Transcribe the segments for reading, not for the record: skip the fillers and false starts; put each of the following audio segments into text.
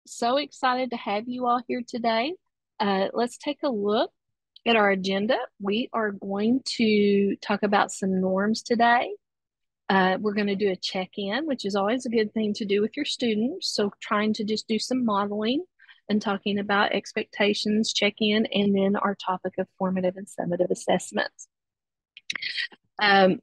so excited to have you all here today. Let's take a look at our agenda. We are going to talk about some norms today. We're going to do a check-in, which is always a good thing to do with your students. So trying to just do some modeling and talking about expectations, check-in, and then our topic of formative and summative assessments. Um,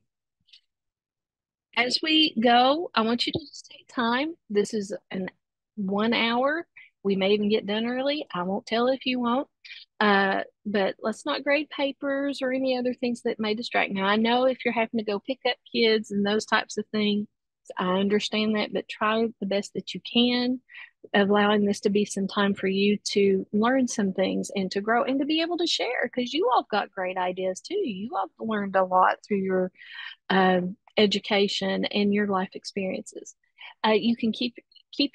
as we go, I want you to just take time. This is an 1 hour. We may even get done early. I won't tell if you won't. But let's not grade papers or any other things that may distract. Now, I know if you're having to go pick up kids and those types of things, I understand that, but try the best that you can, allowing this to be some time for you to learn some things and to grow and to be able to share because you all got great ideas too. You all learned a lot through your education and your life experiences. You can keep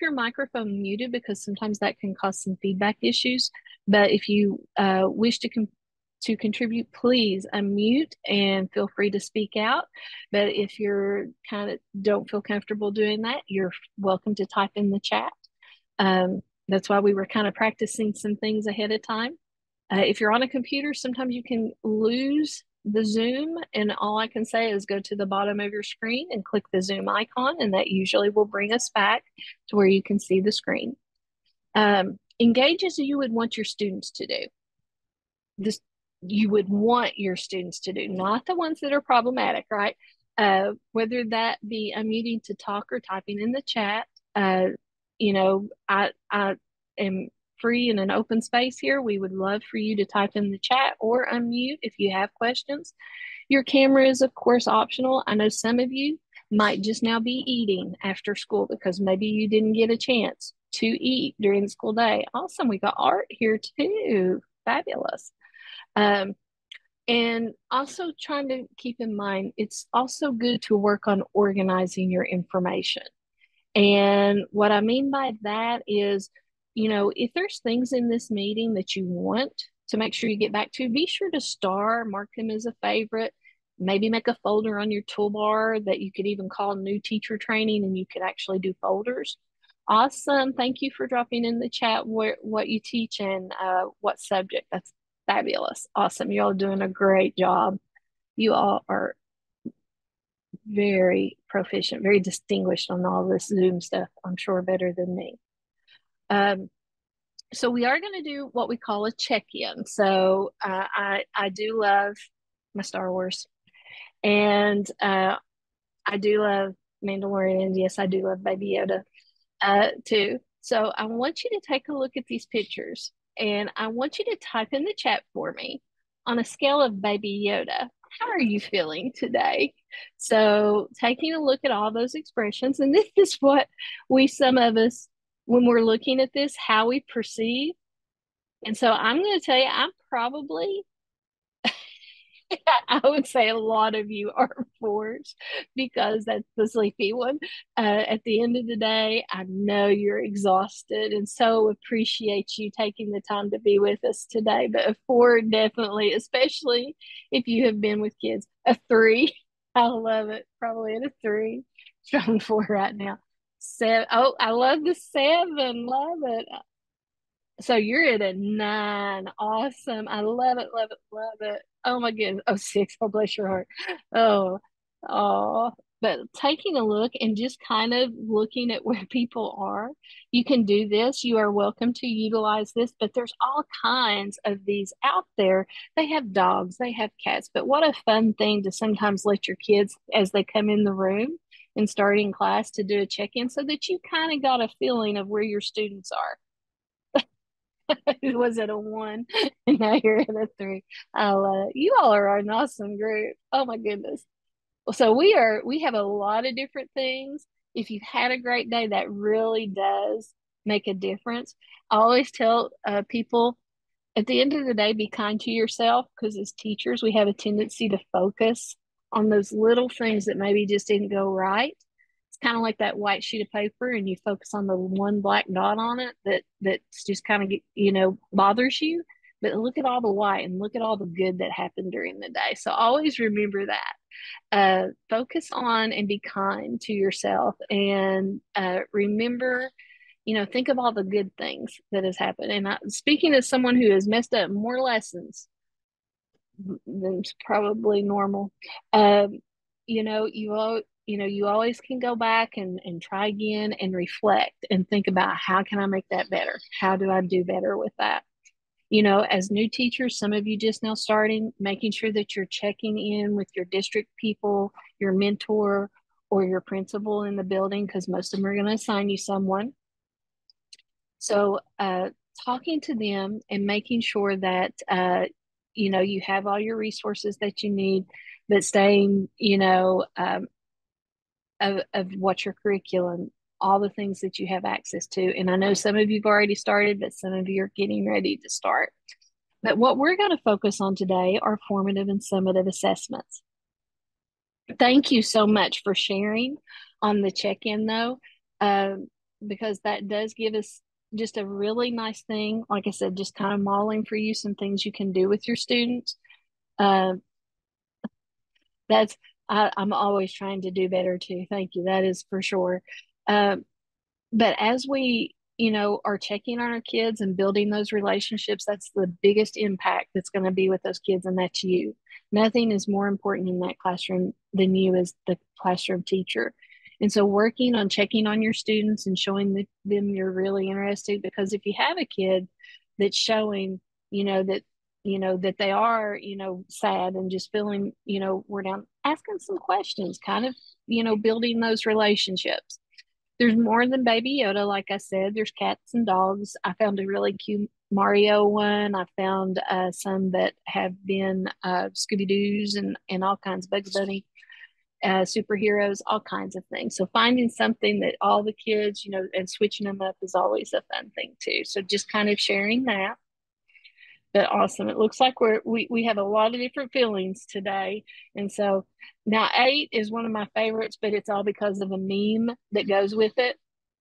your microphone muted because sometimes that can cause some feedback issues. But if you wish to contribute, please unmute and feel free to speak out. But if you're kind of don't feel comfortable doing that, you're welcome to type in the chat. That's why we were kind of practicing some things ahead of time. If you're on a computer, sometimes you can lose the Zoom, and all I can say is go to the bottom of your screen and click the Zoom icon, and that usually will bring us back to where you can see the screen. Engage as you would want your students to do. This you would want your students to do, not the ones that are problematic, right? Whether that be unmuting to talk or typing in the chat. I am free in an open space here. We would love for you to type in the chat or unmute if you have questions. Your camera is, of course, optional. I know some of you might just now be eating after school because maybe you didn't get a chance to eat during the school day. Awesome. We got art here too. Fabulous. And also trying to keep in mind, it's also good to work on organizing your information. And what I mean by that is, if there's things in this meeting that you want to make sure you get back to, be sure to mark them as a favorite, maybe make a folder on your toolbar that you could even call new teacher training and you could actually do folders. Awesome. Thank you for dropping in the chat what you teach and what subject. That's fabulous. Awesome. You all doing a great job. You all are very proficient, very distinguished on all this Zoom stuff. I'm sure better than me. So we are going to do what we call a check-in. So I do love my Star Wars, and I do love Mandalorian. Yes, I do love Baby Yoda too. So I want you to take a look at these pictures, and I want you to type in the chat for me on a scale of Baby Yoda. How are you feeling today? So taking a look at all those expressions, and this is what some of us, when we're looking at this, how we perceive. And so I'm going to tell you, I'm probably I would say a lot of you are fours because that's the sleepy one. At the end of the day, I know you're exhausted and so appreciate you taking the time to be with us today. But a four, definitely, especially if you have been with kids. A three, I love it. Probably at a three. Strong four right now. Seven. Oh, I love the seven. Love it. So you're at a nine. Awesome. I love it, love it, love it. Oh my goodness. Oh, six. Oh, bless your heart. Oh, oh. But taking a look and just kind of looking at where people are, you can do this. You are welcome to utilize this, but there's all kinds of these out there. They have dogs, they have cats, but what a fun thing to sometimes let your kids, as they come in the room and starting class, to do a check-in so that you kind of got a feeling of where your students are. Was it a one? And now you're at a three. I love it. You all are an awesome group. Oh my goodness. Well, so we have a lot of different things. If you've had a great day, that really does make a difference. I always tell people at the end of the day, be kind to yourself because as teachers, we have a tendency to focus on those little things that maybe just didn't go right. It's kind of like that white sheet of paper, and you focus on the one black dot on it that's just kind of bothers you. But look at all the white and look at all the good that happened during the day. So always remember that. Focus on and be kind to yourself, and remember think of all the good things that has happened. And speaking as someone who has messed up more lessons than probably normal, um, you always can go back and try again and reflect and think about, how can I make that better? How do I do better with that? As new teachers, some of you just now starting, making sure that you're checking in with your district people, your mentor, or your principal in the building, because most of them are going to assign you someone. So, talking to them and making sure that, you have all your resources that you need, but staying, of what your curriculum, all the things that you have access to. And I know some of you've already started, but some of you are getting ready to start. But what we're going to focus on today are formative and summative assessments. Thank you so much for sharing on the check-in, though, because that does give us just a really nice thing. Like I said, just kind of modeling for you some things you can do with your students. Uh, that's I'm always trying to do better too. Thank you. That is for sure. Um, but as we are checking on our kids and building those relationships, that's the biggest impact that's going to be with those kids, and that's you. Nothing is more important in that classroom than you as the classroom teacher. And so working on checking on your students and showing them you're really interested, because if you have a kid that's showing that that they are sad and just feeling we're down, asking some questions, kind of building those relationships. There's more than Baby Yoda, like I said. There's cats and dogs. I found a really cute Mario one. I found some that have been Scooby Doo's and all kinds, Bugs Bunny, superheroes, all kinds of things. So finding something that all the kids, and switching them up is always a fun thing too. So just kind of sharing that. But awesome. It looks like we have a lot of different feelings today. And so now 8 is one of my favorites, but it's all because of a meme that goes with it.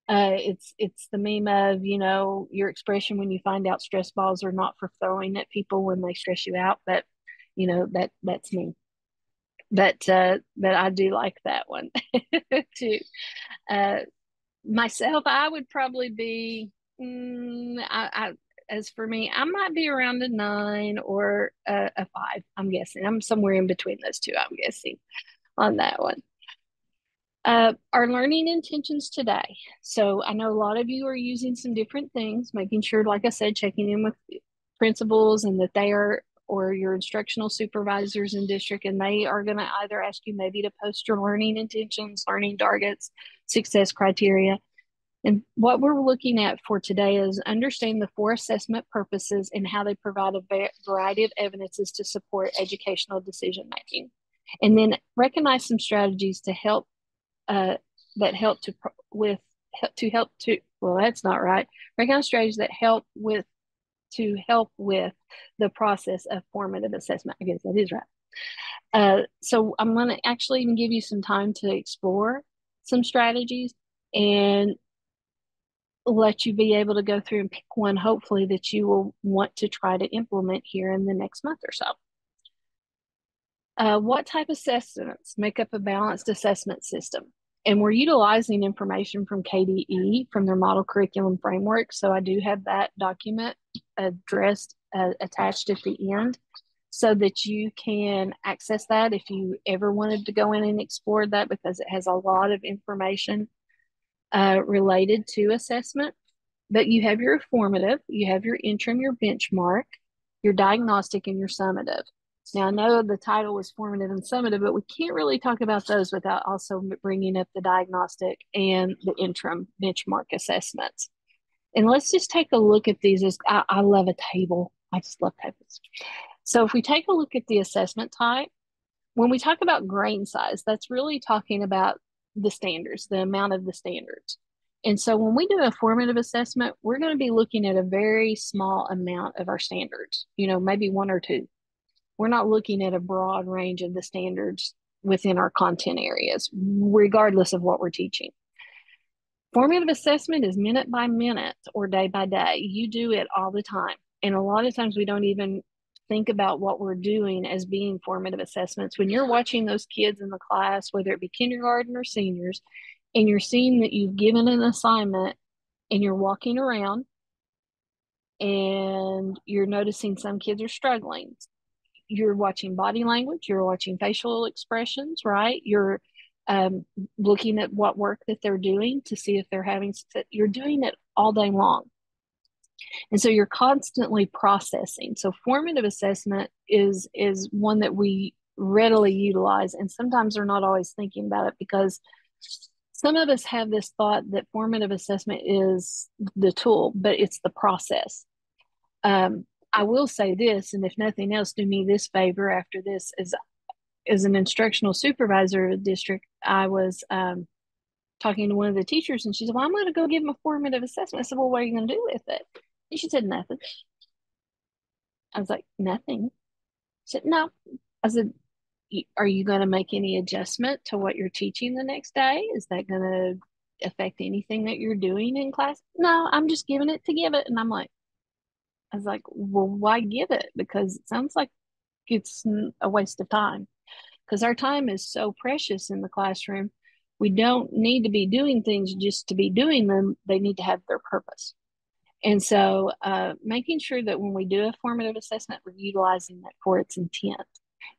It's the meme of, your expression when you find out stress balls are not for throwing at people when they stress you out. But that's me. But I do like that one too. Uh, Myself, I would probably be, as for me, I might be around a 9 or a 5. I'm guessing I'm somewhere in between those two. I'm guessing on that one. Our learning intentions today. So I know a lot of you are using some different things, making sure, like I said, checking in with principals and that they are, or your instructional supervisors in district, and they are going to either ask you maybe to post your learning intentions, learning targets, success criteria. And what we're looking at for today is understanding the 4 assessment purposes and how they provide a variety of evidences to support educational decision making. And then recognize some strategies to help that help to well, that's not right. Recognize strategies that help with the process of formative assessment. I guess that is right. So I'm going to actually even give you some time to explore some strategies and let you be able to go through and pick one, hopefully, that you will want to try to implement here in the next month or so. What type of assessments make up a balanced assessment system? And we're utilizing information from KVEC, from their model curriculum framework. So I do have that document attached at the end so that you can access that if you ever wanted to go in and explore that, because it has a lot of information related to assessment. But you have your formative, you have your interim, your benchmark, your diagnostic, and your summative. Now, I know the title was formative and summative, but we can't really talk about those without also bringing up the diagnostic and the interim benchmark assessments. And let's just take a look at these. I love a table. I just love tables. So if we take a look at the assessment type, when we talk about grain size, that's really talking about the standards, the amount of the standards. And so when we do a formative assessment, we're going to be looking at a very small amount of our standards, maybe 1 or 2. We're not looking at a broad range of the standards within our content areas, regardless of what we're teaching. Formative assessment is minute by minute or day by day. You do it all the time. And a lot of times we don't even think about what we're doing as being formative assessments. When you're watching those kids in the class, whether it be kindergarten or seniors, and you're seeing that you've given an assignment and you're walking around and you're noticing some kids are struggling. You're watching body language, you're watching facial expressions, right? You're um, looking at what work that they're doing to see if they're having success. You're doing it all day long. And so you're constantly processing. So formative assessment is one that we readily utilize, and sometimes we're not always thinking about it because some of us have this thought that formative assessment is the tool, but it's the process. I will say this, and if nothing else, do me this favor after this: is as an instructional supervisor of a district, I was talking to one of the teachers, and she said, "Well, I'm going to go give them a formative assessment." I said, "Well, what are you going to do with it?" And she said, "Nothing." I was like, "Nothing." She said, "No." I said, "Are you going to make any adjustment to what you're teaching the next day? Is that going to affect anything that you're doing in class?" "No, I'm just giving it to give it." And I was like, "Well, why give it? Because it sounds like it's a waste of time." Because our time is so precious in the classroom. We don't need to be doing things just to be doing them. They need to have their purpose. And so making sure that when we do a formative assessment, we're utilizing that for its intent.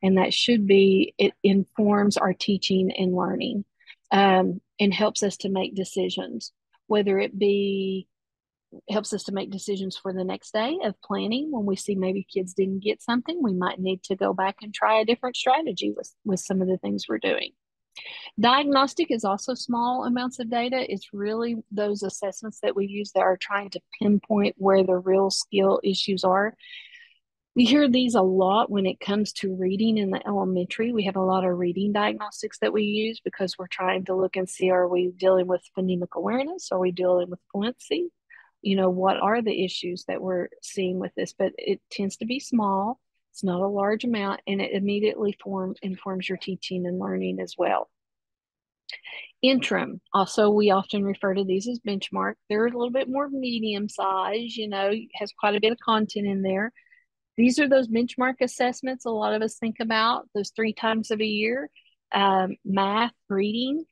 And that should be, it informs our teaching and learning, and helps us to make decisions, whether it be helps us to make decisions for the next day of planning. When we see maybe kids didn't get something, we might need to go back and try a different strategy with some of the things we're doing. Diagnostic is also small amounts of data. It's really those assessments that we use that are trying to pinpoint where the real skill issues are. We hear these a lot when it comes to reading in the elementary. We have a lot of reading diagnostics that we use because we're trying to look and see, are we dealing with phonemic awareness? Are we dealing with fluency? What are the issues that we're seeing with this? But it tends to be small. It's not a large amount, and it immediately informs your teaching and learning as well. Interim, also, we often refer to these as benchmark. They're a little bit more medium size, has quite a bit of content in there. These are those benchmark assessments a lot of us think about, those 3 times of a year. Math, reading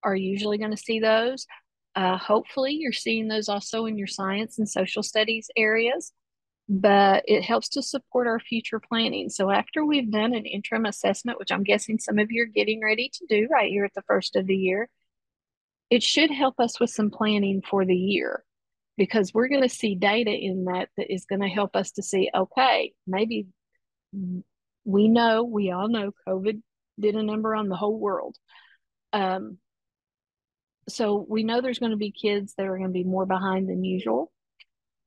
are usually going to see those. Hopefully, you're seeing those also in your science and social studies areas, but it helps to support our future planning. So after we've done an interim assessment, which I'm guessing some of you are getting ready to do right here at the first of the year, it should help us with some planning for the year, because we're going to see data in that is going to help us to see, okay, maybe we all know COVID did a number on the whole world. So we know there's going to be kids that are going to be more behind than usual.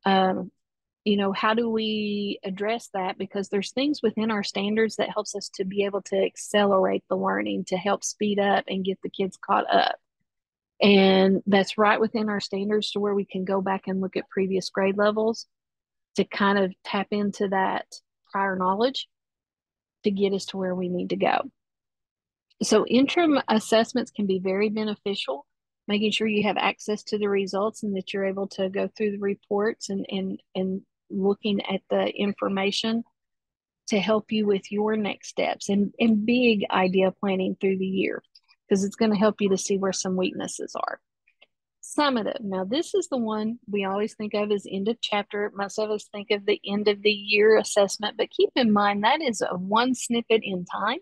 How do we address that? Because there's things within our standards that helps us to be able to accelerate the learning, to help speed up and get the kids caught up. And that's right within our standards, to where we can go back and look at previous grade levels to kind of tap into that prior knowledge to get us to where we need to go. So interim assessments can be very beneficial, making sure you have access to the results and that you're able to go through the reports and looking at the information to help you with your next steps and big idea planning through the year, because it's going to help you to see where some weaknesses are. Summative. Now, this is the one we always think of as end of chapter. Most of us think of the end of the year assessment, but keep in mind that is a one snippet in time.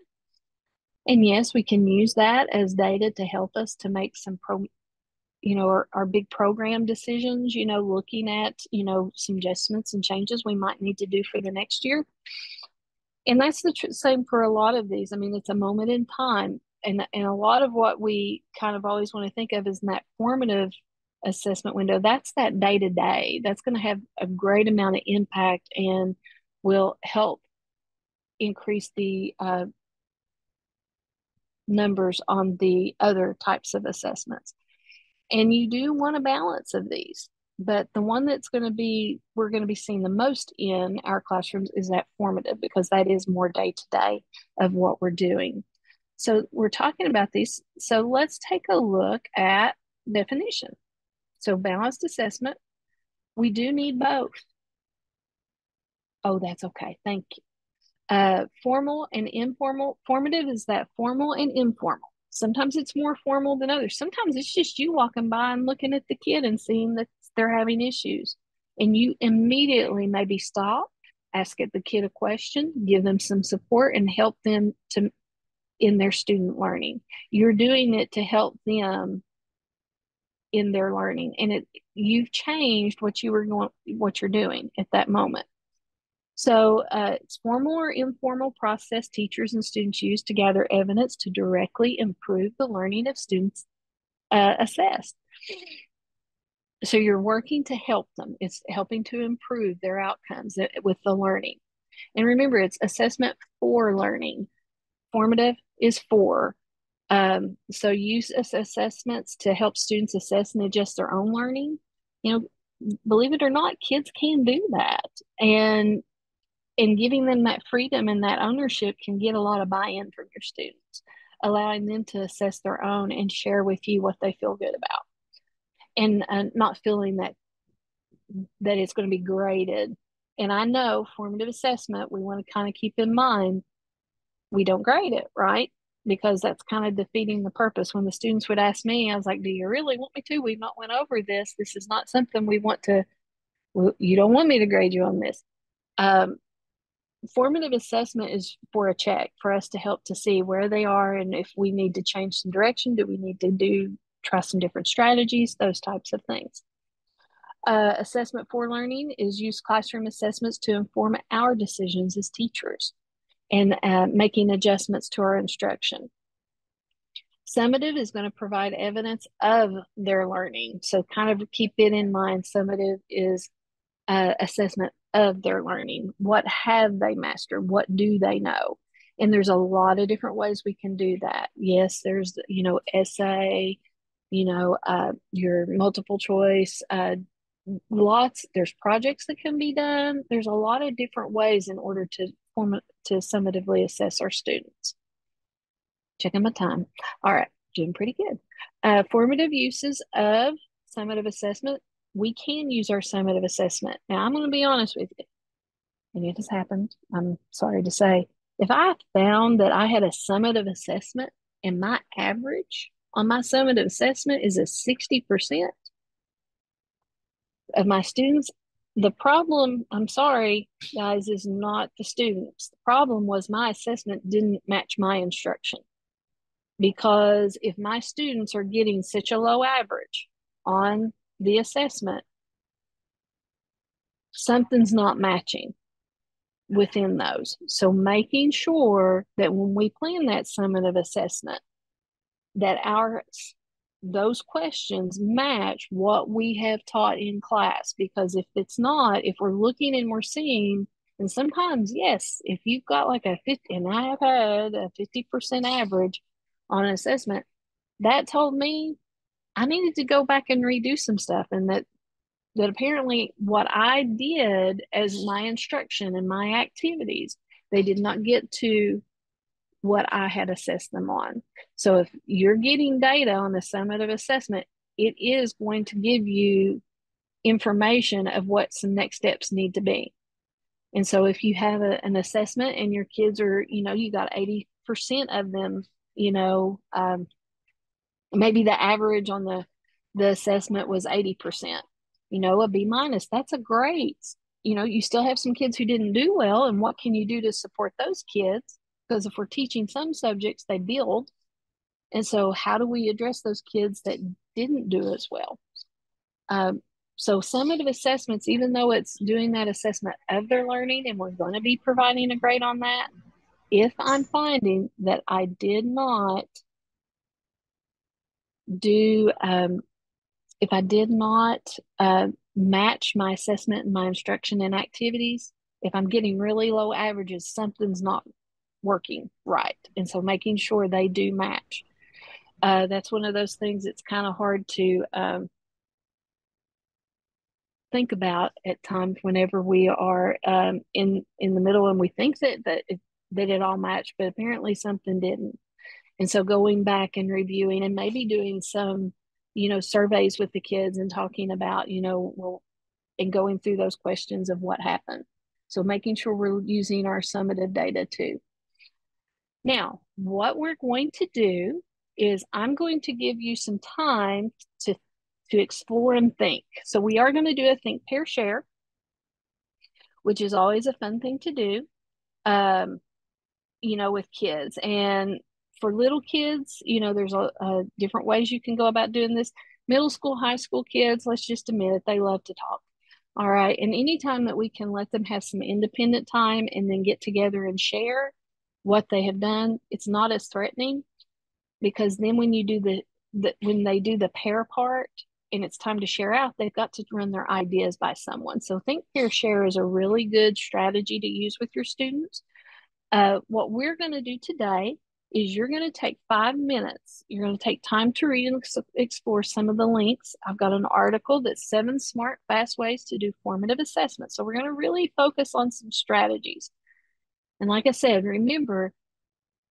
And yes, we can use that as data to help us to make some our big program decisions, looking at, some adjustments and changes we might need to do for the next year. And that's the same for a lot of these. I mean, it's a moment in time. And a lot of what we kind of always want to think of is in that formative assessment window. That's that day to day. That's going to have a great amount of impact and will help increase the numbers on the other types of assessments. And you do want a balance of these. But the one we're going to be seeing the most in our classrooms is that formative, because that is more day to day of what we're doing. So we're talking about these. So let's take a look at definition. So balanced assessment, we do need both. Oh, that's okay. Thank you. Formal and informal. Formative is that formal and informal. Sometimes it's more formal than others. Sometimes it's just you walking by and looking at the kid and seeing that they're having issues. And you immediately maybe stop, ask the kid a question, give them some support, and help them to in their student learning. You're doing it to help them in their learning, and you've changed what you're doing at that moment. So it's formal or informal process teachers and students use to gather evidence to directly improve the learning of students assessed. So you're working to help them. It's helping to improve their outcomes with the learning. And remember, it's assessment for learning. Formative is for. So use assessments to help students assess and adjust their own learning. You know, believe it or not, kids can do that. And giving them that freedom and that ownership can get a lot of buy-in from your students, allowing them to assess their own and share with you what they feel good about, and not feeling that it's going to be graded. And I know formative assessment, we want to kind of keep in mind, we don't grade it, right? Because that's kind of defeating the purpose. When the students would ask me, I was like, do you really want me to? We've not went over this. This is not something we want to, well, you don't want me to grade you on this. Formative assessment is for a check, for us to help to see where they are and if we need to change some direction. Do we need to try some different strategies, those types of things. Assessment for learning is use classroom assessments to inform our decisions as teachers and making adjustments to our instruction. Summative is going to provide evidence of their learning. So kind of keep it in mind. Summative is assessment of their learning. What have they mastered? What do they know? And there's a lot of different ways we can do that. Yes, there's, essay, your multiple choice, there's projects that can be done. There's a lot of different ways in order to summatively assess our students. Checking my time. All right, doing pretty good. Formative uses of summative assessment. We can use our summative assessment. Now, I'm going to be honest with you, and it has happened, I'm sorry to say. If I found that I had a summative assessment and my average on my summative assessment is a 60% of my students, the problem, I'm sorry, guys, is not the students. The problem was my assessment didn't match my instruction. Because if my students are getting such a low average on the assessment, something's not matching within those. So making sure that when we plan that summative assessment, that those questions match what we have taught in class. Because if it's not, if we're looking and we're seeing, and sometimes, yes, if you've got like a 50, and I have had a 50% average on an assessment, that told me I needed to go back and redo some stuff, and that apparently what I did as my instruction and my activities, they did not get to what I had assessed them on. So if you're getting data on the summative assessment, it is going to give you information of what some next steps need to be. And so if you have an assessment and your kids are, you got 80% of them, maybe the average on the assessment was 80%, a B minus, that's a great, you still have some kids who didn't do well. And what can you do to support those kids? Because if we're teaching some subjects, they build. And so how do we address those kids that didn't do as well? So summative assessments, even though it's doing that assessment of their learning, and we're going to be providing a grade on that, if I'm finding that I did not do, if I did not match my assessment and my instruction and activities, if I'm getting really low averages, something's not working right. And so making sure they do match. That's one of those things that's kind of hard to think about at times whenever we are in the middle and we think that it all matched, but apparently something didn't. And so going back and reviewing and maybe doing some, surveys with the kids and talking about, and going through those questions of what happened. So making sure we're using our summative data too. Now, what we're going to do is I'm going to give you some time to explore and think. So we are going to do a think, pair, share, which is always a fun thing to do, um, with kids. And for little kids, there's a different ways you can go about doing this. Middle school, high school kids, let's just admit it, they love to talk. All right. And anytime that we can let them have some independent time and then get together and share what they have done, it's not as threatening, because then when you do when they do the pair part and it's time to share out, they've got to run their ideas by someone. So think, pair, share is a really good strategy to use with your students. What we're going to do today is you're going to take 5 minutes. You're going to take time to read and explore some of the links. I've got an article that's 7 smart, fast ways to do formative assessment. So we're going to really focus on some strategies. And like I said, remember,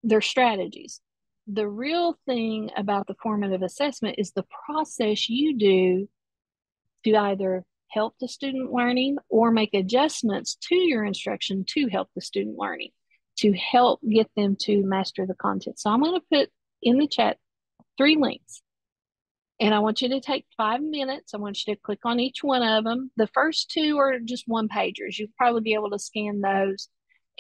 they're strategies. The real thing about the formative assessment is the process you do to either help the student learning or make adjustments to your instruction to help the student learning, to help get them to master the content. So I'm going to put in the chat 3 links. And I want you to take 5 minutes. I want you to click on each one of them. The first 2 are just one pagers. You'll probably be able to scan those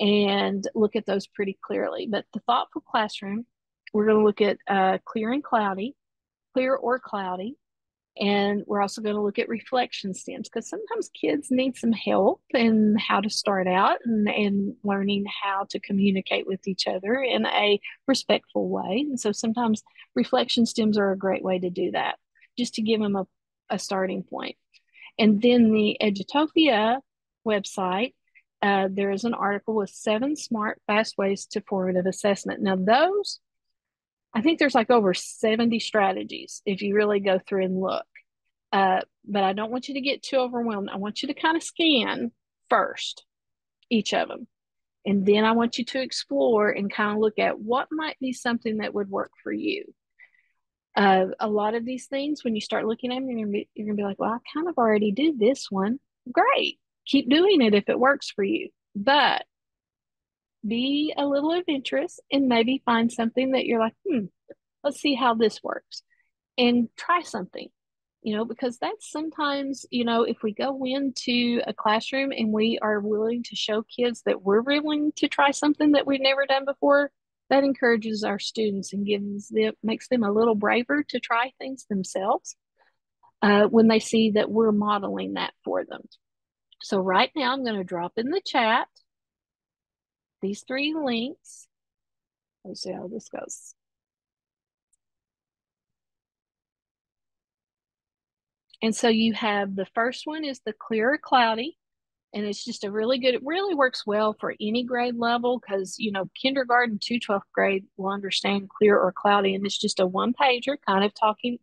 and look at those pretty clearly. But the thoughtful classroom, we're going to look at clear and cloudy, clear or cloudy. And we're also going to look at reflection stems, because sometimes kids need some help in how to start out and learning how to communicate with each other in a respectful way. And so sometimes reflection stems are a great way to do that, just to give them a starting point. And then the Edutopia website, there is an article with 7 smart, fast ways to formative assessment. Now, those, I think there's like over 70 strategies if you really go through and look. But I don't want you to get too overwhelmed. I want you to kind of scan first each of them. And then I want you to explore and kind of look at what might be something that would work for you. A lot of these things, when you start looking at them, you're gonna be like, well, I kind of already did this one. Great. Keep doing it if it works for you. But be a little adventurous and maybe find something that you're like, let's see how this works, and try something, because that's sometimes, if we go into a classroom and we are willing to show kids that we're willing to try something that we've never done before, that encourages our students and makes them a little braver to try things themselves, when they see that we're modeling that for them. So right now I'm going to drop in the chat these 3 links. Let's see how this goes. And so you have the first one is the clear or cloudy. And it's just a really good, it really works well for any grade level, because, kindergarten to 12th grade will understand clear or cloudy. And it's just a 1-pager, kind of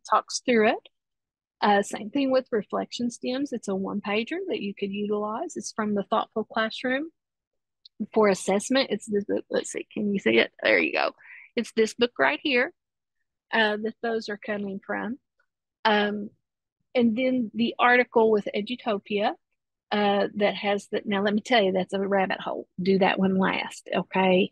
talks through it. Same thing with reflection stems. It's a 1-pager that you could utilize. It's from the Thoughtful Classroom. For assessment, it's this book. Let's see, can you see it? There you go. It's this book right here that those are coming from. And then the article with Edutopia, that has that. Now, let me tell you, that's a rabbit hole. Do that one last, okay?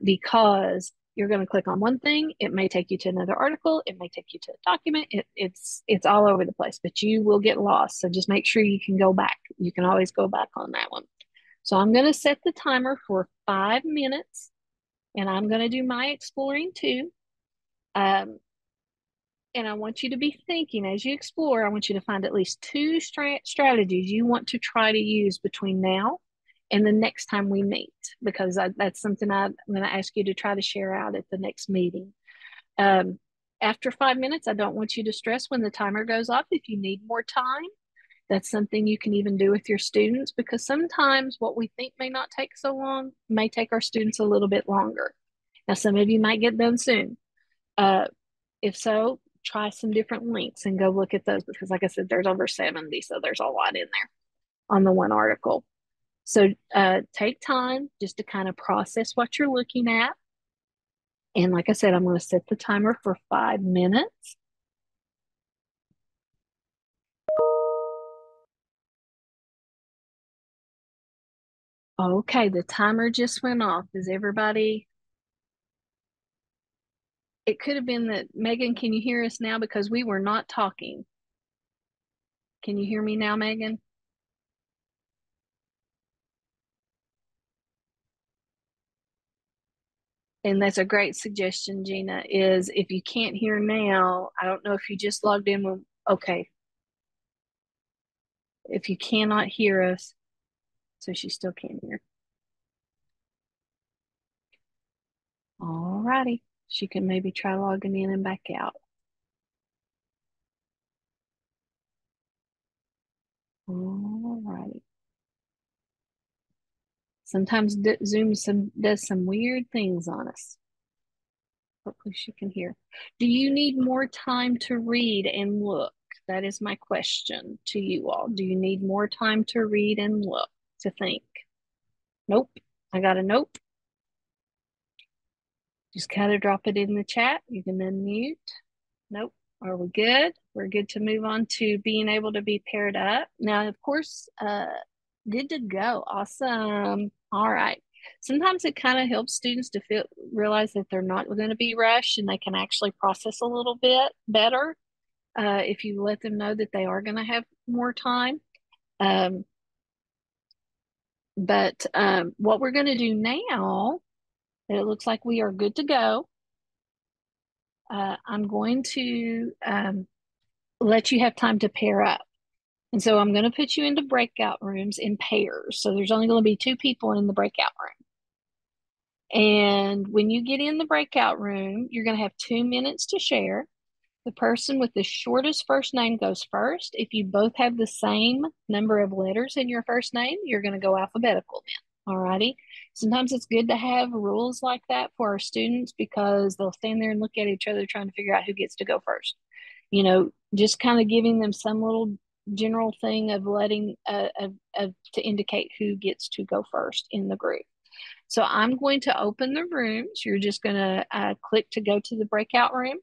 Because you're going to click on one thing, it may take you to another article, it may take you to a document. It's all over the place, but you will get lost. So just make sure you can go back. You can always go back on that one. So I'm going to set the timer for 5 minutes, and I'm going to do my exploring too. And I want you to be thinking as you explore, I want you to find at least 2 strategies you want to try to use between now and the next time we meet, because that's something I'm going to ask you to try to share out at the next meeting. After 5 minutes, I don't want you to stress when the timer goes off. If you need more time, that's something you can even do with your students, because sometimes what we think may not take so long may take our students a little bit longer. Now, some of you might get done soon. If so, try some different links and go look at those, because like I said, there's over 70, so there's a lot in there on the one article. So take time just to kind of process what you're looking at. And like I said, I'm going to set the timer for 5 minutes. Okay, the timer just went off. Is everybody It could have been that, Megan, can you hear us now? Because we were not talking. Can you hear me now, Megan? And that's a great suggestion, Gina, is if you can't hear now, I don't know if you just logged in with, okay, if you cannot hear us, so she still can't hear. All righty. She can maybe try logging in and back out. All righty. Sometimes Zoom does some weird things on us. Hopefully she can hear. Do you need more time to read and look? That is my question to you all. Do you need more time to read and look, to think? Nope. I got a nope. Just kind of drop it in the chat. You can unmute. Nope. Are we good? We're good to move on to being able to be paired up. Now, of course, good to go. Awesome. All right. Sometimes it kind of helps students to realize that they're not going to be rushed and they can actually process a little bit better if you let them know that they are going to have more time. But what we're going to do now, that it looks like we are good to go, I'm going to let you have time to pair up. And so I'm going to put you into breakout rooms in pairs. So there's only going to be 2 people in the breakout room. And when you get in the breakout room, you're going to have 2 minutes to share. The person with the shortest first name goes first. If you both have the same number of letters in your first name, you're going to go alphabetical then. All righty. Sometimes it's good to have rules like that for our students because they'll stand there and look at each other trying to figure out who gets to go first. You know, just kind of giving them some little general thing of letting to indicate who gets to go first in the group. So I'm going to open the rooms. You're just going to click to go to the breakout room.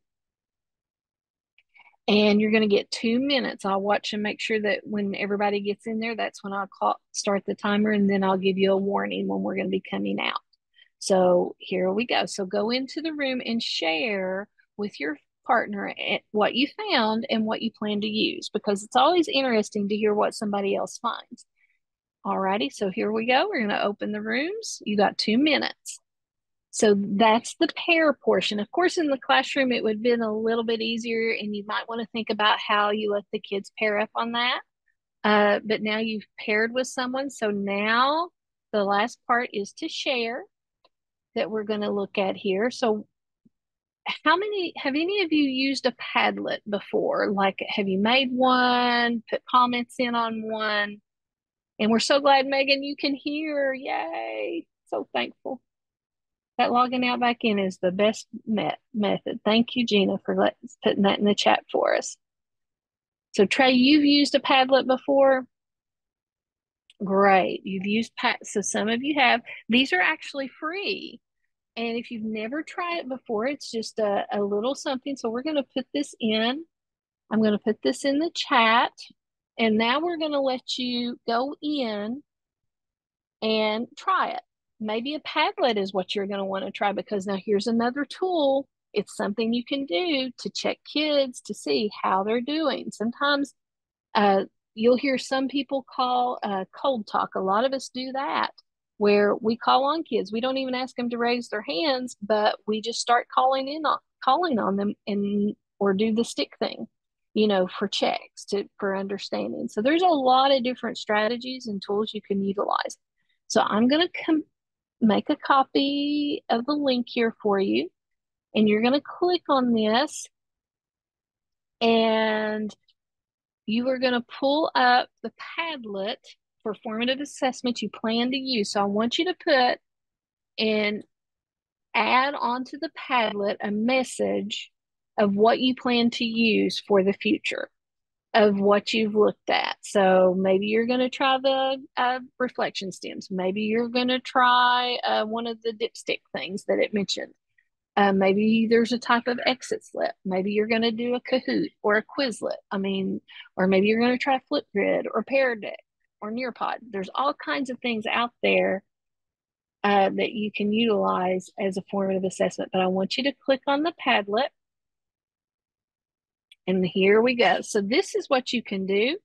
And you're going to get 2 minutes. I'll watch and make sure that when everybody gets in there, that's when I'll start the timer, and then I'll give you a warning when we're going to be coming out. So here we go. So go into the room and share with your partner what you found and what you plan to use, because it's always interesting to hear what somebody else finds. All righty, so here we go. We're going to open the rooms. You got 2 minutes. So that's the pair portion. Of course, in the classroom, it would have been a little bit easier, and you might want to think about how you let the kids pair up on that. But now you've paired with someone. So now the last part is to share that we're going to look at here. So have any of you used a Padlet before? Like, have you made one, put comments in on one? And we're so glad, Megan, you can hear. Yay. So thankful. That logging out back in is the best method. Thank you, Gina, for putting that in the chat for us. So Trey, you've used a Padlet before? Great. You've used so some of you have. These are actually free. And if you've never tried it before, it's just a little something. So we're going to put this in. I'm going to put this in the chat. And now we're going to let you go in and try it. Maybe a Padlet is what you're going to want to try, because now here's another tool. It's something you can do to check kids to see how they're doing. Sometimes you'll hear some people call cold talk. A lot of us do that, where we call on kids. We don't even ask them to raise their hands, but we just start calling on them or do the stick thing, for checks for understanding. So there's a lot of different strategies and tools you can utilize. So I'm going to make a copy of the link here for you, and you're going to click on this, and you are going to pull up the Padlet for formative assessment you plan to use. So I want you to put and add onto the Padlet a message of what you plan to use for the future of what you've looked at. So maybe you're going to try the reflection stems. Maybe you're going to try one of the dipstick things that it mentioned. Maybe there's a type of exit slip. Maybe you're going to do a Kahoot or a Quizlet. Or maybe you're going to try Flipgrid or Pear Deck or Nearpod. There's all kinds of things out there that you can utilize as a formative assessment. But I want you to click on the Padlet. And here we go. So this is what you can do.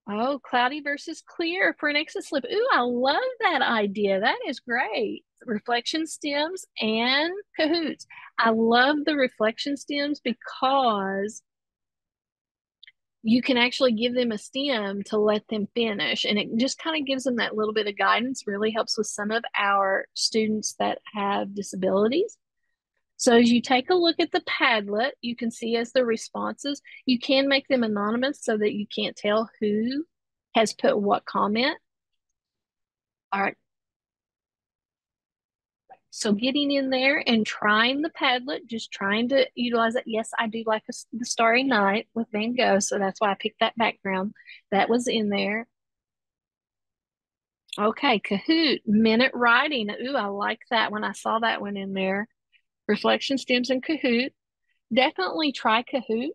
Oh, cloudy versus clear for an exit slip. Ooh, I love that idea. That is great. Reflection stems and cahoots. I love the reflection stems because you can actually give them a stem to let them finish. And it just kind of gives them that little bit of guidance, really helps with some of our students that have disabilities. So as you take a look at the Padlet, you can see as the responses, you can make them anonymous so that you can't tell who has put what comment. All right. So getting in there and trying the Padlet, just trying to utilize it. Yes, I do like the Starry Night with Van Gogh, so that's why I picked that background. That was in there. Okay, Kahoot, minute writing. Ooh, I like that when I saw that one in there. Reflection stems and Kahoot. Definitely try Kahoot.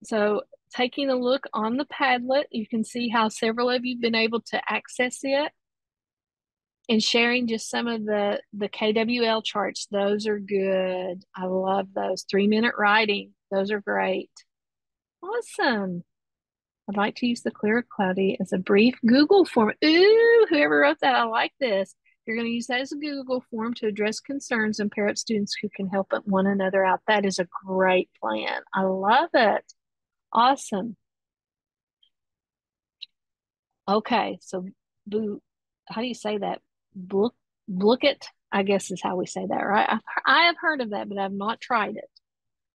So taking a look on the Padlet, you can see how several of you have been able to access it and sharing just some of the KWL charts. Those are good. I love those. 3-minute writing. Those are great. Awesome. I'd like to use the clear cloudy as a brief Google form. Ooh, whoever wrote that, I like this. You're going to use that as a Google form to address concerns and pair up students who can help one another out. That is a great plan. I love it. Awesome. Okay, so how do you say that? Look it, I guess is how we say that, right? I have heard of that, but I've not tried it.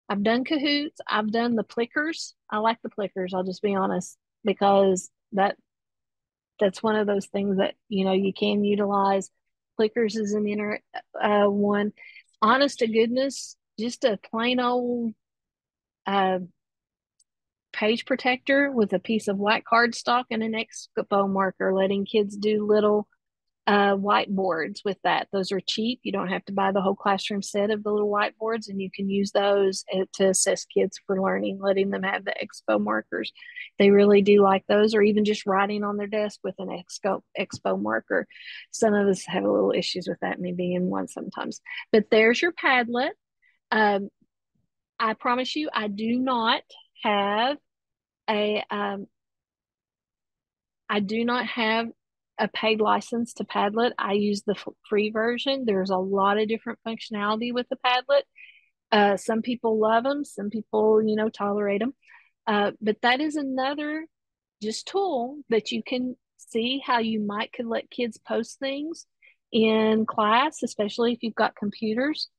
I've done Cahoots. I've done the Plickers. I like the Plickers. I'll just be honest because that's one of those things that you can utilize. Plickers is an inner one. Honest to goodness, just a plain old uh, page protector with a piece of white cardstock and an expo marker, letting kids do little whiteboards with that. Those are cheap. You don't have to buy the whole classroom set of the little whiteboards, and you can use those to assess kids for learning, letting them have the expo markers. They really do like those, or even just writing on their desk with an expo marker. Some of us have a little issues with that, me being one sometimes. But there's your Padlet. Um, I promise you, I do not have a I do not have a paid license to Padlet. I use the free version. There's a lot of different functionality with the Padlet. Some people love them, some people, tolerate them. But that is another just tool that you can see how you could let kids post things in class, especially if you've got computers.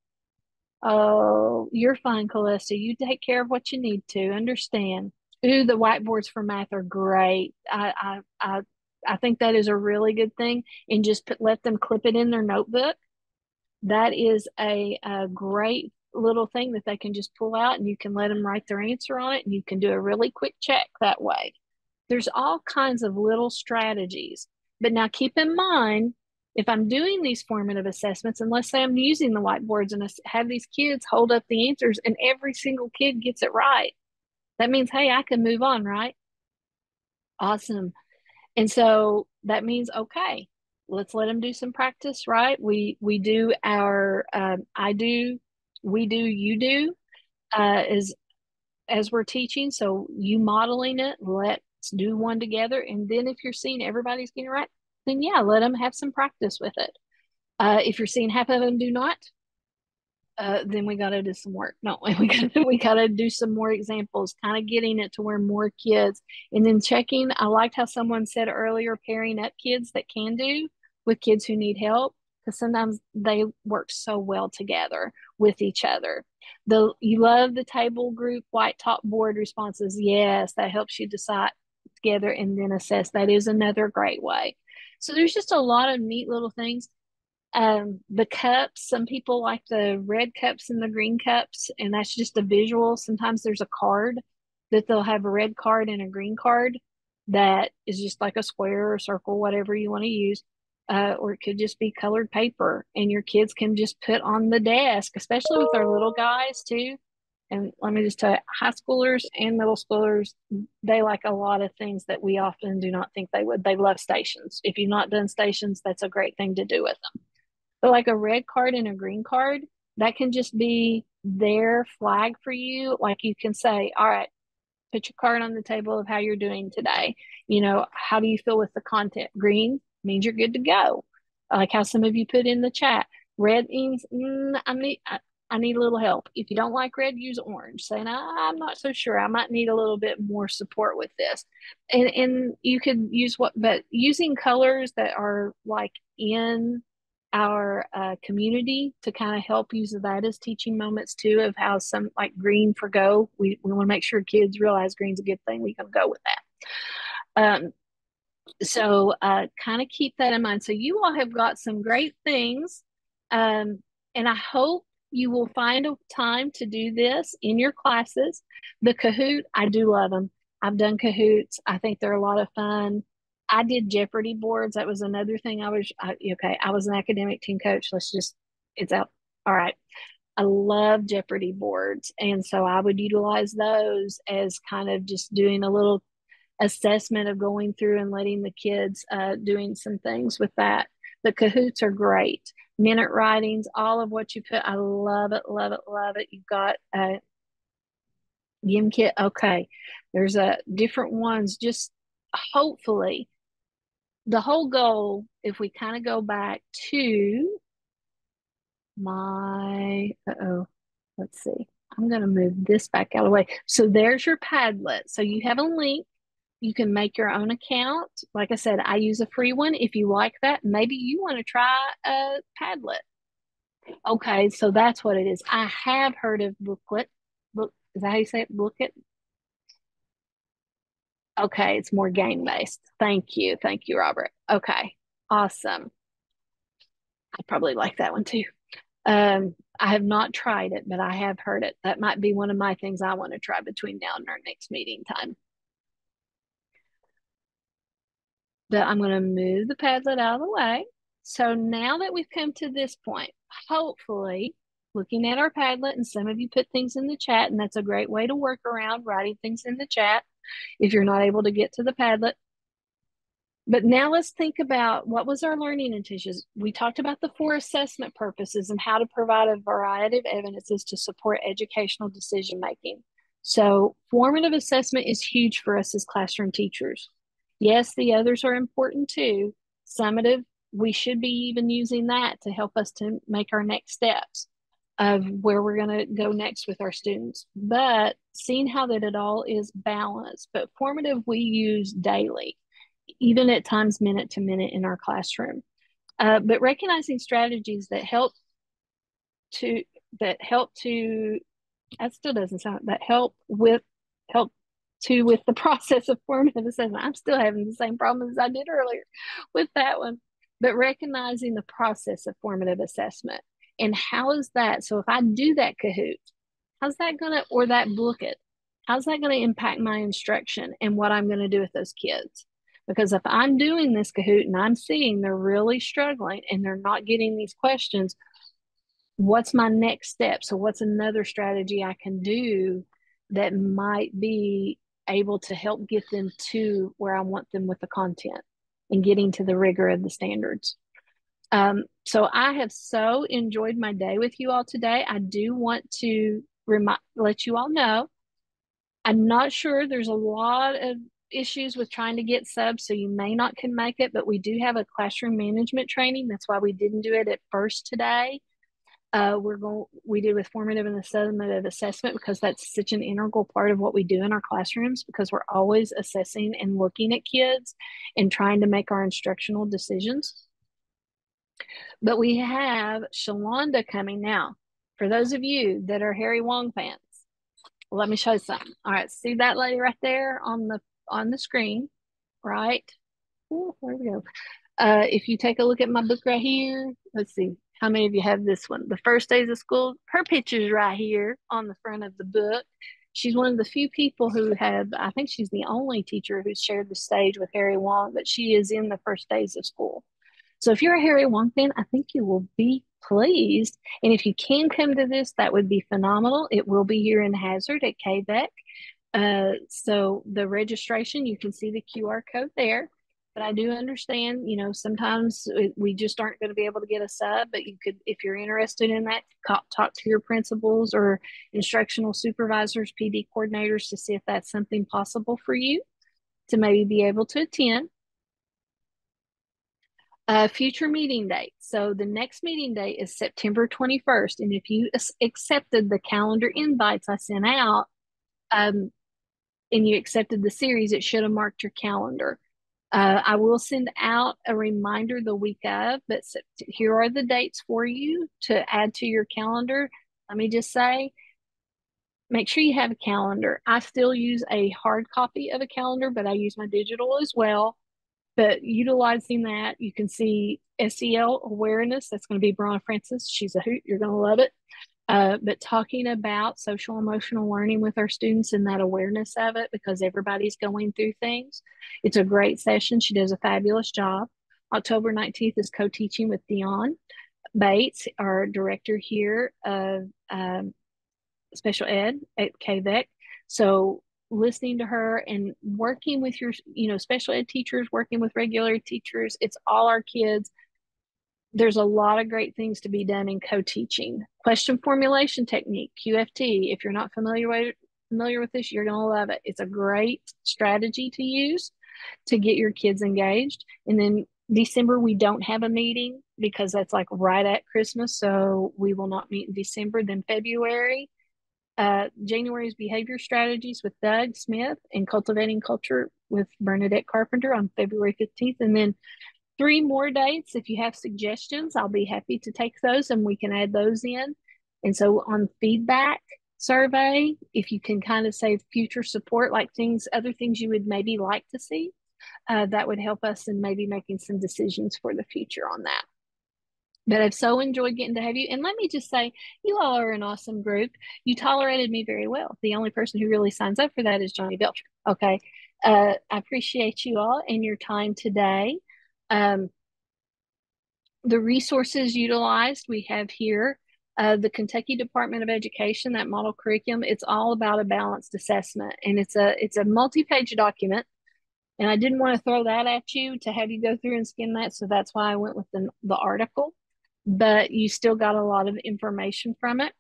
Oh, you're fine, Callista. You take care of what you need to. Understand. Ooh, the whiteboards for math are great. I think that is a really good thing. And just let them clip it in their notebook. That is a great little thing that they can just pull out, and you can let them write their answer on it, and you can do a really quick check that way. There's all kinds of little strategies. But now keep in mind, if I'm doing these formative assessments, and let's say I'm using the whiteboards and I have these kids hold up the answers and every single kid gets it right, that means, hey, I can move on, right? Awesome. And so that means, okay, let's let them do some practice, right? We do our I do, we do, you do as we're teaching. So you modeling it, let's do one together. And then if you're seeing everybody's getting it right, then yeah, let them have some practice with it. If you're seeing half of them do not, then we got to do some work. No, we got to do some more examples, kind of getting it to where more kids, and then checking. I liked how someone said earlier, pairing up kids that can do with kids who need help, because sometimes they work so well together with each other. You love the table group white top board responses. Yes, that helps you decide together and then assess. That is another great way. So there's just a lot of neat little things. The cups, some people like the red cups and the green cups, and that's just a visual. Sometimes there's a card that they'll have a red card and a green card that is just like a square or circle, whatever you want to use. Or it could just be colored paper, and your kids can just put on the desk, especially with our little guys too. and let me just tell you, high schoolers and middle schoolers, they like a lot of things that we often do not think they would. They love stations. If you've not done stations, that's a great thing to do with them. But like a red card and a green card, that can just be their flag for you. Like you can say, all right, put your card on the table of how you're doing today. How do you feel with the content? Green means you're good to go. Like how some of you put in the chat. Red means I need a little help. If you don't like red, use orange. Saying I'm not so sure. I might need a little bit more support with this. And you could use but using colors that are like in our community to kind of help use that as teaching moments too, of how some like green for go. We want to make sure kids realize green's a good thing. We can go with that. So kind of keep that in mind. So you all have got some great things. And I hope you will find a time to do this in your classes. The Kahoot, I do love them. I've done Kahoots. I think they're a lot of fun. I did Jeopardy boards. That was another thing I was an academic team coach. It's out. All right. I love Jeopardy boards. And so I would utilize those as kind of just doing a little assessment of going through and letting the kids doing some things with that. The Kahoots are great. Minute writings, all of what you put, I love it, love it, love it. You've got Gim Kit. Okay, there's different ones. Just hopefully, the whole goal, if we kind of go back to let's see. I'm going to move this back out of the way. So there's your Padlet. So you have a link. You can make your own account. Like I said, I use a free one. If you like that, maybe you want to try a Padlet. Okay, so that's what it is. I have heard of Booklet. Is that how you say it? Booklet? Okay, it's more game based. Thank you. Thank you, Robert. Okay, awesome. I probably like that one too. I have not tried it, but I have heard it. That might be one of my things I want to try between now and our next meeting time. But I'm going to move the Padlet out of the way. So now that we've come to this point, hopefully, looking at our Padlet, and some of you put things in the chat, and that's a great way to work around writing things in the chat if you're not able to get to the Padlet. But now let's think about what was our learning intentions. We talked about the 4 assessment purposes and how to provide a variety of evidences to support educational decision making. So formative assessment is huge for us as classroom teachers. Yes, the others are important too. Summative, we should be even using that to help us to make our next steps of where we're going to go next with our students. But seeing how that it all is balanced, but formative we use daily, even at times minute to minute in our classroom. But recognizing strategies that help to that still doesn't sound that help with the process of formative assessment. I'm still having the same problem as I did earlier with that one. But recognizing the process of formative assessment and how is that? So if I do that Kahoot, how's that gonna, or that Booklet, how's that gonna impact my instruction and what I'm gonna do with those kids? Because if I'm doing this Kahoot and I'm seeing they're really struggling and they're not getting these questions, what's my next step? So what's another strategy I can do that might be able to help get them to where I want them with the content and getting to the rigor of the standards? So I have so enjoyed my day with you all today. I do want to let you all know, I'm not sure, there's a lot of issues with trying to get subs, so you may not can make it, but we do have a classroom management training. That's why we didn't do it at first today. We did with formative and summative assessment because that's such an integral part of what we do in our classrooms, because we're always assessing and looking at kids and trying to make our instructional decisions. But we have Shalonda coming now. For those of you that are Harry Wong fans, let me show you something. All right, see that lady right there on the screen, right? Ooh, there we go. If you take a look at my book right here, let's see how many of you have this one. The First Days of School. Her picture's right here on the front of the book. She's one of the few people who have, I think she's the only teacher who's shared the stage with Harry Wong, but she is in the First Days of School. So if you're a Harry Wong fan, I think you will be pleased. And if you can come to this, that would be phenomenal. It will be here in Hazard at KVEC. So the registration, you can see the QR code there. But I do understand, sometimes we just aren't going to be able to get a sub, but you could, if you're interested in that, talk to your principals or instructional supervisors, PD coordinators to see if that's something possible for you to maybe be able to attend. Future meeting date. So the next meeting date is September 21st. And if you accepted the calendar invites I sent out, and you accepted the series, it should have marked your calendar. I will send out a reminder the week of, but here are the dates for you to add to your calendar. Let me just say, make sure you have a calendar. I still use a hard copy of a calendar, but I use my digital as well. But utilizing that, you can see SEL awareness. That's going to be Brianna Francis. She's a hoot. You're going to love it. But talking about social emotional learning with our students and that awareness of it, because everybody's going through things. It's a great session. She does a fabulous job. October 19th is co-teaching with Dion Bates, our director here of special ed at KVEC. So listening to her and working with your, special ed teachers, working with regular teachers, it's all our kids. There's a lot of great things to be done in co-teaching. Question formulation technique, QFT. If you're not familiar with this, you're going to love it. It's a great strategy to use to get your kids engaged. And then December, we don't have a meeting because that's like right at Christmas. So we will not meet in December. Then February, January's behavior strategies with Doug Smith and cultivating culture with Bernadette Carpenter on February 15th. And then 3 more dates. If you have suggestions, I'll be happy to take those and we can add those in. And so on feedback survey, if you can kind of say future support, like other things you would maybe like to see, that would help us in maybe making some decisions for the future on that. But I've so enjoyed getting to have you. And let me just say, you all are an awesome group. You tolerated me very well. The only person who really signs up for that is Johnny Belcher. Okay. I appreciate you all and your time today. The resources utilized we have here, the Kentucky Department of Education, that model curriculum, it's all about a balanced assessment. And it's a multi-page document. And I didn't want to throw that at you to have you go through and skim that. So that's why I went with the article. But you still got a lot of information from it.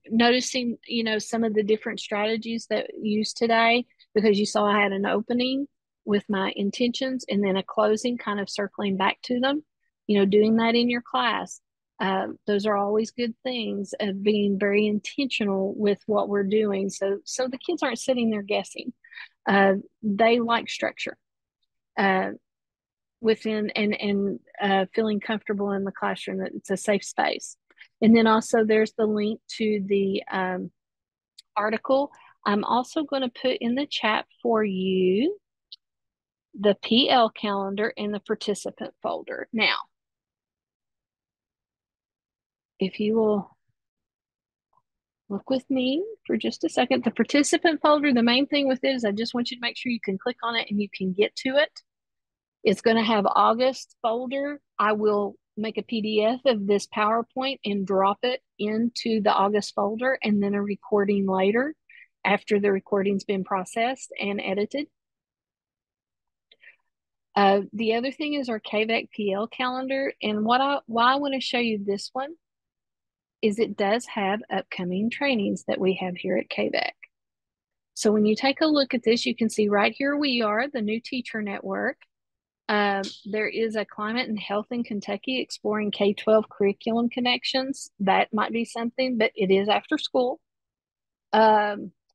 Noticing, some of the different strategies that used today, because you saw I had an opening with my intentions and then a closing, kind of circling back to them, doing that in your class. Those are always good things of being very intentional with what we're doing. So the kids aren't sitting there guessing. They like structure within and feeling comfortable in the classroom, that it's a safe space. And then also there's the link to the article. I'm also going to put in the chat for you the PL calendar and the participant folder. Now, if you will look with me for just a second, the participant folder, the main thing with it is I just want you to make sure you can click on it and you can get to it. It's going to have August folder. I will make a PDF of this PowerPoint and drop it into the August folder, and then a recording later after the recording's been processed and edited. The other thing is our KVEC PL calendar. And why I want to show you this one is it does have upcoming trainings that we have here at KVEC. So when you take a look at this, you can see right here we are, the new teacher network. There is a climate and health in Kentucky, exploring K-12 curriculum connections. That might be something, but it is after school.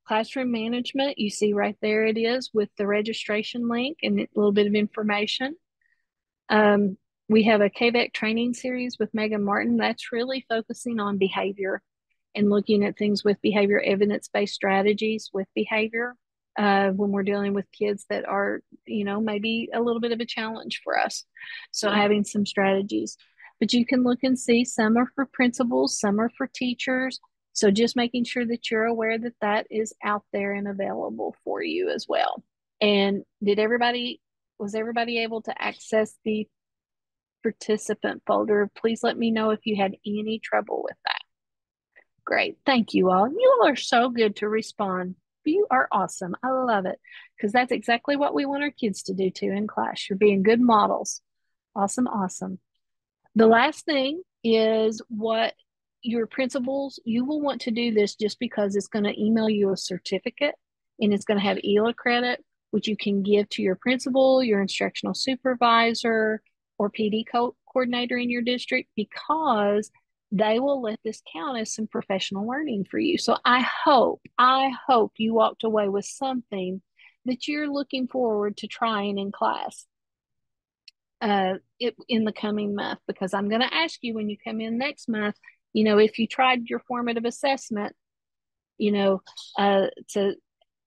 Classroom management, you see right there it is with the registration link and a little bit of information. We have a KVEC training series with Megan Martin that's really focusing on behavior and looking at things with behavior, evidence-based strategies with behavior. When we're dealing with kids that are, maybe a little bit of a challenge for us. So having some strategies, but you can look and see some are for principals, some are for teachers. So just making sure that you're aware that that is out there and available for you as well. And was everybody able to access the participant folder. Please let me know if you had any trouble with that. Great. Thank you all. You all are so good to respond. You are awesome. I love it because that's exactly what we want our kids to do too in class. You're being good models. Awesome. Awesome. The last thing is what your principals, you will want to do this just because it's going to email you a certificate and it's going to have ELA credit, which you can give to your principal, your instructional supervisor, or PD coordinator in your district because they will let this count as some professional learning for you. So I hope you walked away with something that you're looking forward to trying in class in the coming month, because I'm going to ask you when you come in next month, if you tried your formative assessment, to,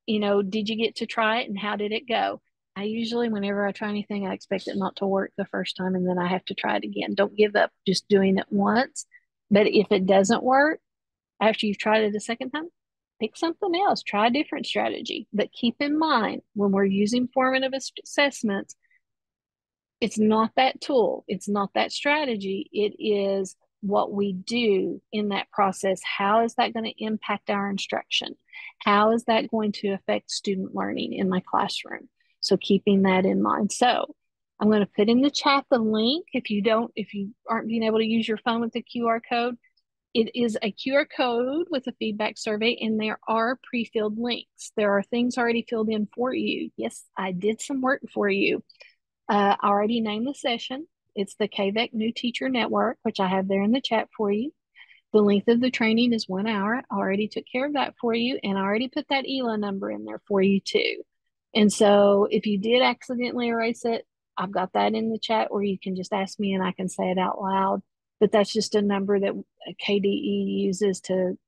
did you get to try it and how did it go? I usually, whenever I try anything, I expect it not to work the first time and then I have to try it again. Don't give up just doing it once. But if it doesn't work after you've tried it a second time, pick something else, try a different strategy. But keep in mind, when we're using formative assessments, it's not that tool, it's not that strategy, it is what we do in that process. How is that going to impact our instruction? How is that going to affect student learning in my classroom? So keeping that in mind. So I'm going to put in the chat the link. If you aren't being able to use your phone with the QR code, it is a QR code with a feedback survey, and there are pre-filled links. There are things already filled in for you. Yes, I did some work for you. I already named the session. It's the KVEC New Teacher Network, which I have there in the chat for you. The length of the training is 1 hour. I already took care of that for you, and I already put that ELA number in there for you too. And so if you did accidentally erase it, I've got that in the chat, or you can just ask me and I can say it out loud. But that's just a number that KDE uses to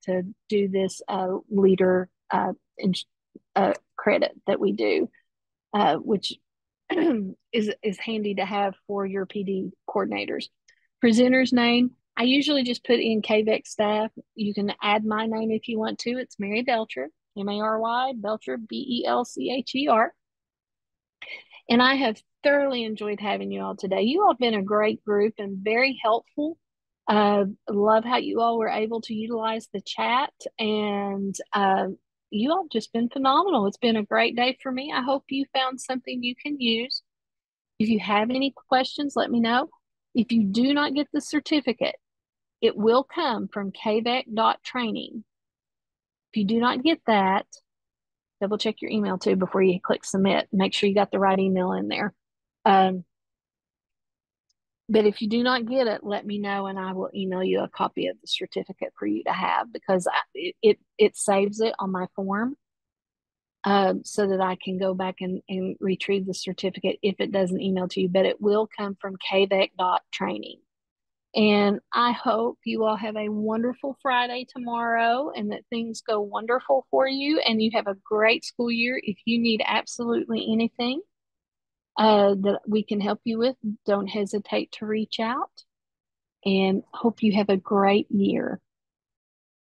do this leader credit that we do, which is handy to have for your PD coordinators. Presenter's name, I usually just put in KVEC staff. You can add my name if you want to. It's Mary Belcher, Mary Belcher, Belcher. And I have thoroughly enjoyed having you all today. You all have been a great group and very helpful. Love how you all were able to utilize the chat, and you all have just been phenomenal. It's been a great day for me. I hope you found something you can use. If you have any questions, let me know. If you do not get the certificate, it will come from kvec.training. If you do not get that, double check your email too before you click submit. Make sure you got the right email in there. But if you do not get it, let me know and I will email you a copy of the certificate for you to have, because it saves it on my form so that I can go back and retrieve the certificate if it doesn't email to you. But it will come from kvec.training. And I hope you all have a wonderful Friday tomorrow and that things go wonderful for you and you have a great school year. If you need absolutely anything that we can help you with, don't hesitate to reach out, and hope you have a great year.